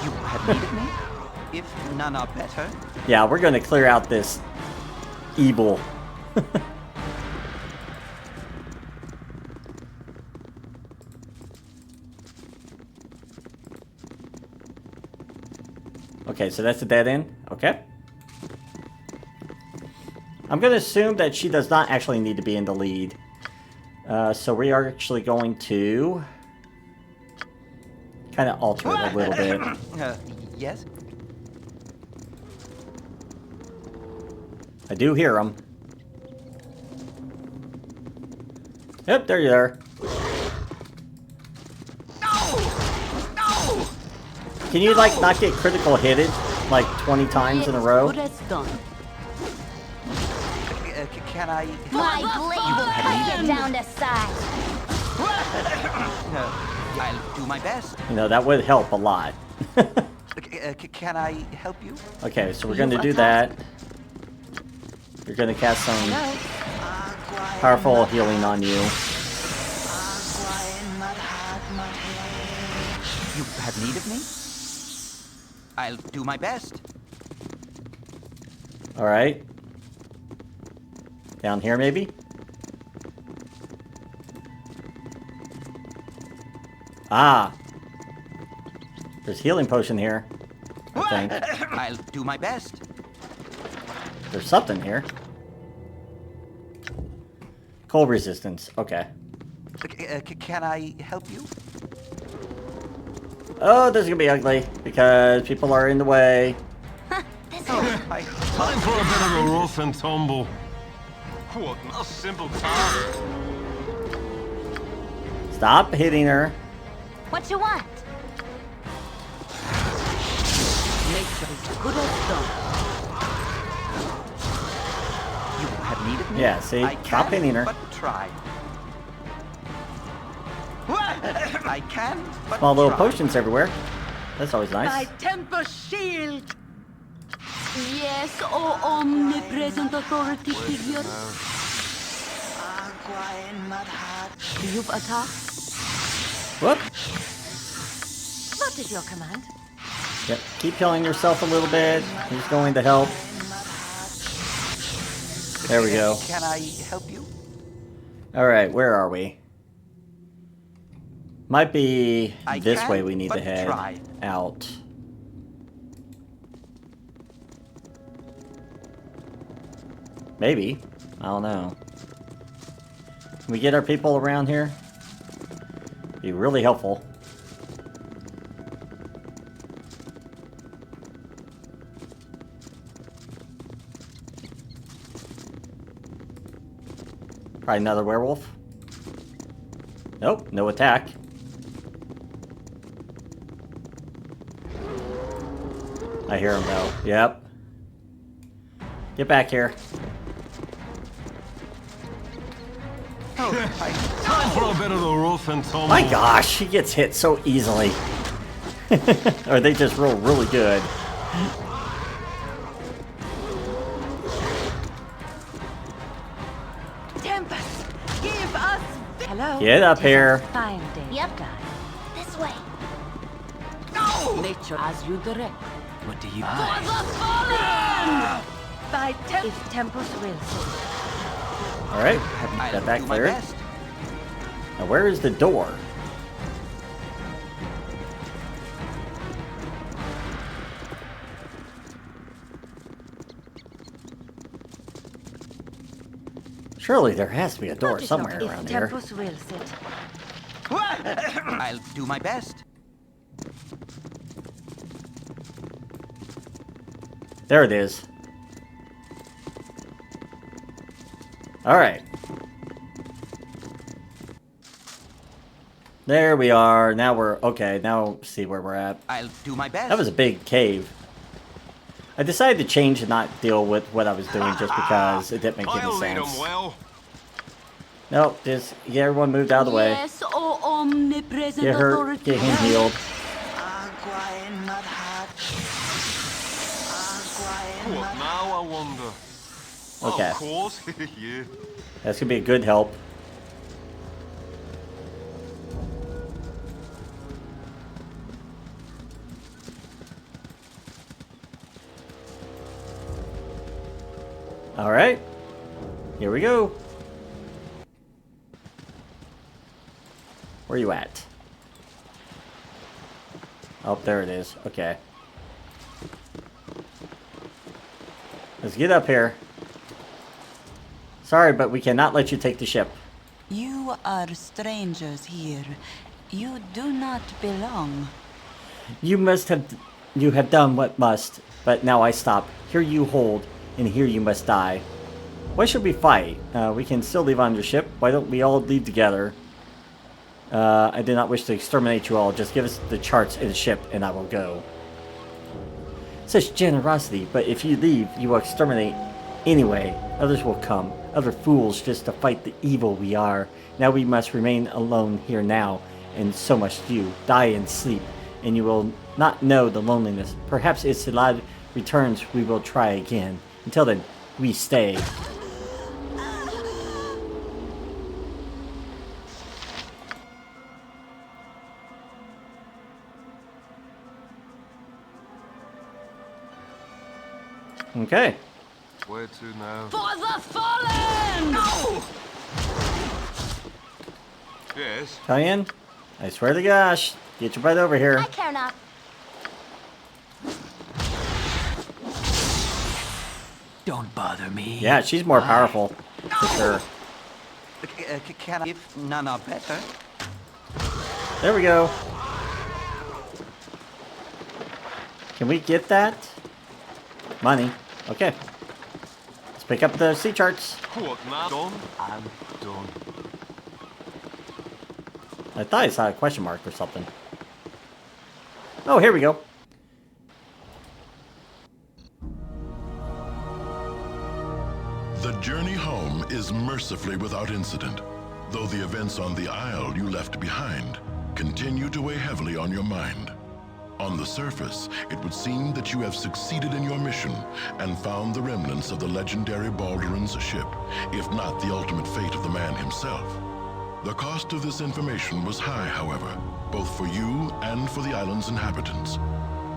You have need of me? If none are better, Yeah, we're going to clear out this evil. Okay, so that's a dead end. Okay. I'm going to assume that she does not actually need to be in the lead. So we are actually going to kind of alter it a little bit. yes? I do hear them. Yep, there you are. Can you, like, not get critical hitted, like, 20 times in a row? Good as done. Can I? My blade will cut you down to size. I'll do my best. You know, that would help a lot. Can I help you? Okay, so we're going to do that. You're going to cast some powerful healing on you. You have need of me? I'll do my best. Alright. Down here, maybe? Ah! There's healing potion here, I think. I'll do my best. There's something here. Cold resistance, okay. Can I help you? Oh, this is gonna be ugly, because people are in the way. Time for a bit of a rough and tumble. What a simple task. Stop hitting her. What you want? Nature is good as done. You have need of me? Yeah, see? I Stop can, hitting her. but try. I can, but Small little try. potions everywhere. That's always Thy nice. temper shield. Yes, O omnipresent authority figure. Do you attack? Whoop. What is your command? Yep, keep healing yourself a little bit. He's going to help. There we go. Can I help you? Alright, where are we? Might be I this can, way we need to but head try. out. Maybe. I don't know. Can we get our people around here? Be really helpful. Probably another werewolf. Nope, no attack. I hear him though. Yep. Get back here. Time for a bit of the rough and tumble. My gosh, he gets hit so easily. Or they just roll really good. Tempest, give us. Hello. Get up here. Fine day. Yep. This way. Nature as you direct. What do you By Tempest will. Alright, got that do my cleared. best. Now where is the door? Surely there has to be a door somewhere around here. Tempest will sit. I'll do my best. There it is. Alright. There we are. Now we're... Okay, now see where we're at. I'll do my best. That was a big cave. I decided to change and not deal with what I was doing just because it didn't make any I'll lead 'em sense. well. Nope, just get everyone moved out of the way. Yes, oh omnipresent Get her, authority. get him healed. What now, I wonder? Okay. Of course, yeah. That's gonna be a good help. Alright. Here we go. Where are you at? Oh, there it is. Okay. Let's get up here. Sorry, but we cannot let you take the ship. You are strangers here. You do not belong. You have done what must, but now I stop. Here you hold, and here you must die. Why should we fight? We can still leave on your ship. Why don't we all leave together? I do not wish to exterminate you all. Just give us the charts and the ship, and I will go. Such generosity, but if you leave, you will exterminate anyway. Others will come, other fools just to fight the evil we are. Now we must remain alone here now, and so must you. Die and sleep, and you will not know the loneliness. Perhaps if Silad returns, we will try again. Until then, we stay. Okay. Where to now? For the fallen! No! Yes. Tailyon, I swear to gosh, get your butt over here. I care not. Don't bother me. Yeah, she's more powerful. For sure. Can I, if none are better? There we go. Can we get that? Money. Okay. Let's pick up the sea charts. What now? Done? I'm done. I thought I saw a question mark or something. Oh, here we go. The journey home is mercifully without incident, though the events on the Isle you left behind continue to weigh heavily on your mind. On the surface, it would seem that you have succeeded in your mission and found the remnants of the legendary Balduran's ship, if not the ultimate fate of the man himself. The cost of this information was high, however, both for you and for the island's inhabitants.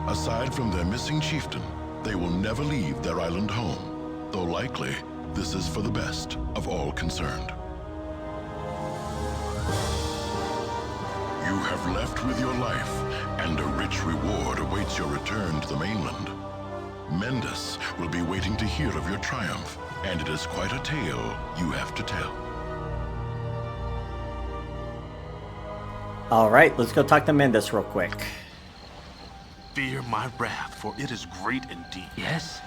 Aside from their missing chieftain, they will never leave their island home, though likely this is for the best of all concerned. You have left with your life, and a rich reward awaits your return to the mainland. Mendus will be waiting to hear of your triumph, and it is quite a tale you have to tell. All right, let's go talk to Mendes real quick. Fear my wrath, for it is great indeed. Yes?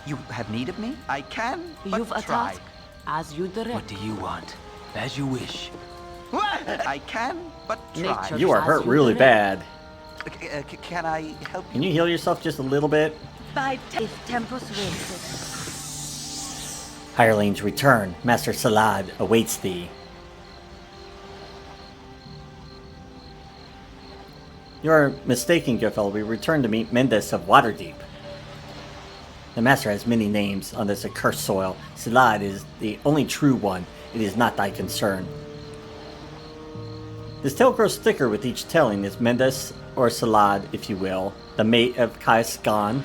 You have need of me? I can, but You've a try. task, as you direct. What do you want? As you wish. I can, but try. Nature. You are hurt really bad. Can I help you? Can you heal yourself just a little bit? By if tempus wills. Hirelings, return. Master Salad awaits thee. You are mistaken, good fellow. We return to meet Mendes of Waterdeep. The master has many names on this accursed soil. Salad is the only true one. It is not thy concern. This tale grows thicker with each telling. Is Mendes, or Salad, if you will, the mate of Caius gone?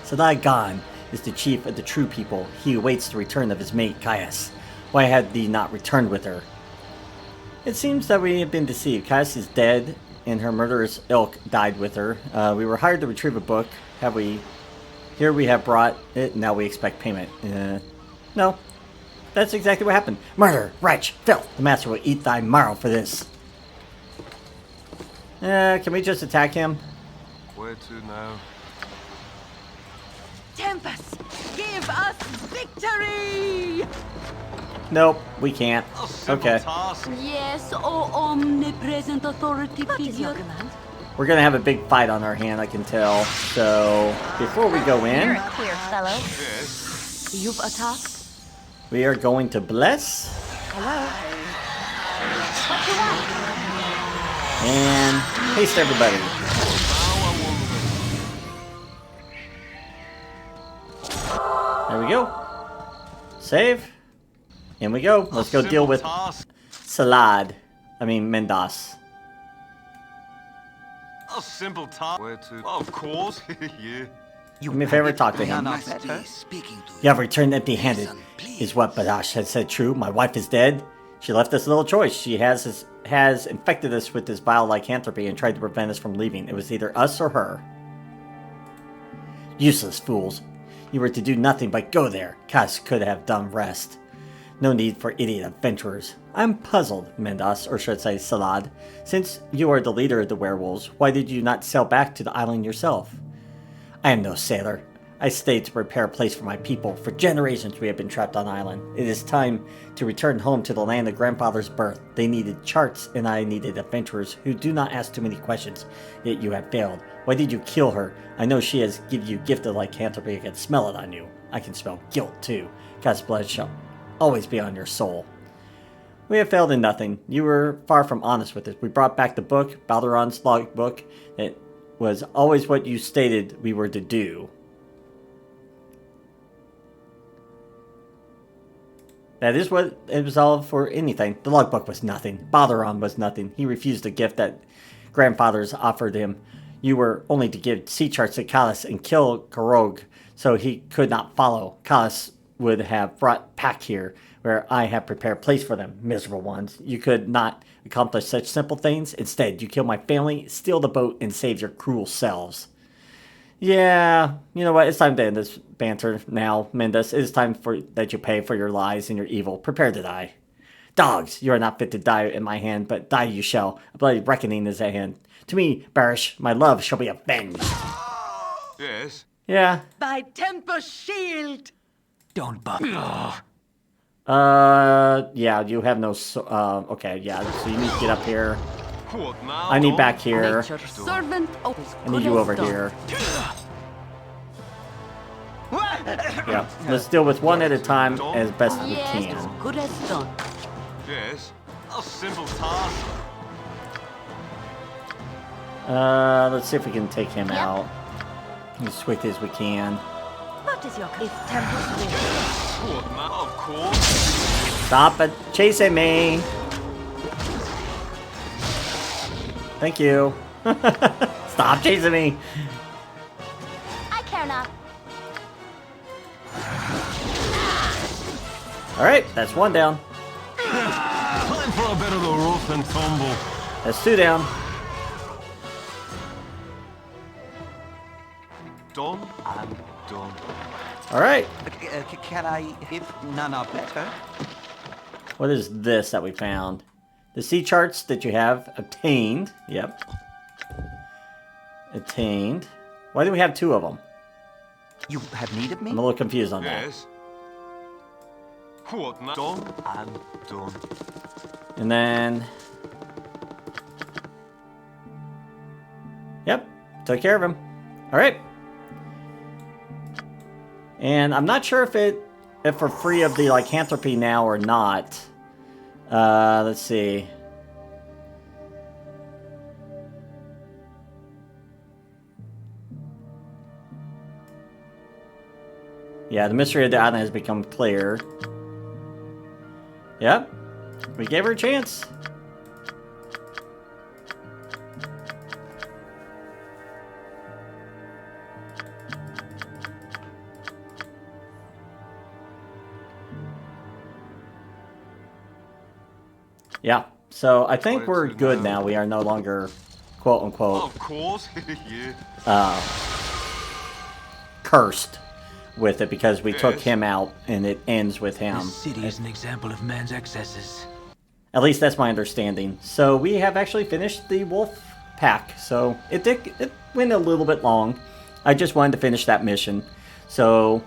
Salad gone is the chief of the true people. He awaits the return of his mate, Caius. Why had thee not returned with her? It seems that we have been deceived. Caius is dead, and her murderous ilk died with her. We were hired to retrieve a book. Here we have brought it, now we expect payment. No. That's exactly what happened. Murder, wretch, filth. The master will eat thy marrow for this. Can we just attack him? Where to now? Tempus, give us victory! Nope, we can't. A simple Okay. task. Yes, O omnipresent authority figure. We're gonna have a big fight on our hand, I can tell. So, before we go You're in, a queer fellow. Yes. You've a task? we are going to bless Hello? What you want? and haste everybody. There we go. Save. In we go. Let's go deal with Salad. I mean, Mendas. A simple task. Where to? Of course. Yeah. Do me a favor, talk to him. Not better. You have returned empty-handed. Is what Badash had said true? My wife is dead? She left us little choice. She has infected us with this vile lycanthropy and tried to prevent us from leaving. It was either us or her. Useless fools. You were to do nothing but go there. Cass could have done rest. No need for idiot adventurers. I'm puzzled, Mendas, or should I say Salad. Since you are the leader of the werewolves, why did you not sail back to the island yourself? I am no sailor. I stayed to prepare a place for my people. For generations we have been trapped on island. It is time to return home to the land of grandfather's birth. They needed charts, and I needed adventurers who do not ask too many questions. Yet you have failed. Why did you kill her? I know she has given you gift of lycanthropy. I can smell it on you. I can smell guilt too. God's blood shall always be on your soul. We have failed in nothing. You were far from honest with us. We brought back the book, Balduran's log book. It was always what you stated we were to do. That is what it was all for anything. The logbook was nothing. Balduran was nothing. He refused the gift that grandfathers offered him. You were only to give sea charts to Callus and kill Karog, so he could not follow. Callus would have brought pack here, where I have prepared a place for them, miserable ones. You could not accomplish such simple things. Instead, you kill my family, steal the boat, and save your cruel selves. Yeah, you know what? It's time to end this banter now, Mendes. It is time for that you pay for your lies and your evil. Prepare to die. Dogs, you are not fit to die in my hand, but die you shall. A bloody reckoning is at hand. To me, Barish, my love shall be avenged. Yes. Yeah. By Tempus shield! Don't bother. Yeah, you have no, okay, yeah, so you need to get up here. What now? I need back here. Nature's servant. I need you over here. Yeah, let's deal with one at a time as best we can. Good as done. Yes. A simple task. Let's see if we can take him out as quick as we can. What is your if Tempus will? What now? Of course. Stop it chasing me! Thank you. Stop chasing me! I care not. Alright, that's one down. Time for a bit of the rough and tumble. That's two down. Done and done. Alright. Can I, if none are better? What is this that we found? The sea charts that you have obtained. Yep. Attained. Why do we have 2 of them? You have need of me? I'm a little confused on that. Yes. What now? Done and done. And then... Yep. Took care of him. Alright. And I'm not sure if we're free of the lycanthropy now or not. Let's see. Yeah, the mystery of the island has become clear. Yep. We gave her a chance. Yeah, so I think we're good now. We are no longer, quote unquote, Of course, yeah. cursed with it because we took him out and it ends with him. This city is an example of man's excesses. At least that's my understanding. So we have actually finished the wolf pack. So it went a little bit long. I just wanted to finish that mission. So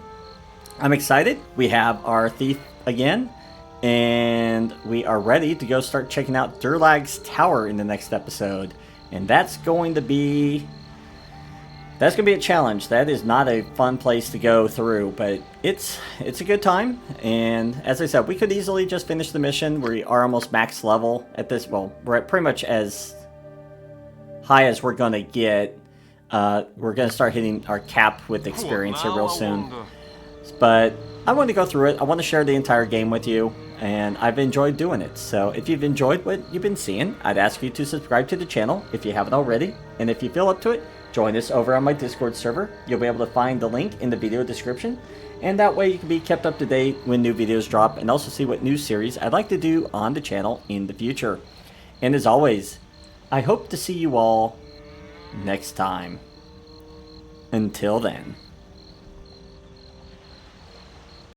I'm excited. We have our thief again. And we are ready to go start checking out Durlag's tower in the next episode. And that's going to be a challenge. That is not a fun place to go through, but it's a good time. And as I said, we could easily just finish the mission. We are almost max level at this. Well, we're at pretty much as high as we're going to get. We're going to start hitting our cap with experience here real soon. But I want to go through it. I want to share the entire game with you, and I've enjoyed doing it. So if you've enjoyed what you've been seeing, I'd ask you to subscribe to the channel if you haven't already. And if you feel up to it, join us over on my Discord server. You'll be able to find the link in the video description. And that way you can be kept up to date when new videos drop and also see what new series I'd like to do on the channel in the future. And as always, I hope to see you all next time. Until then.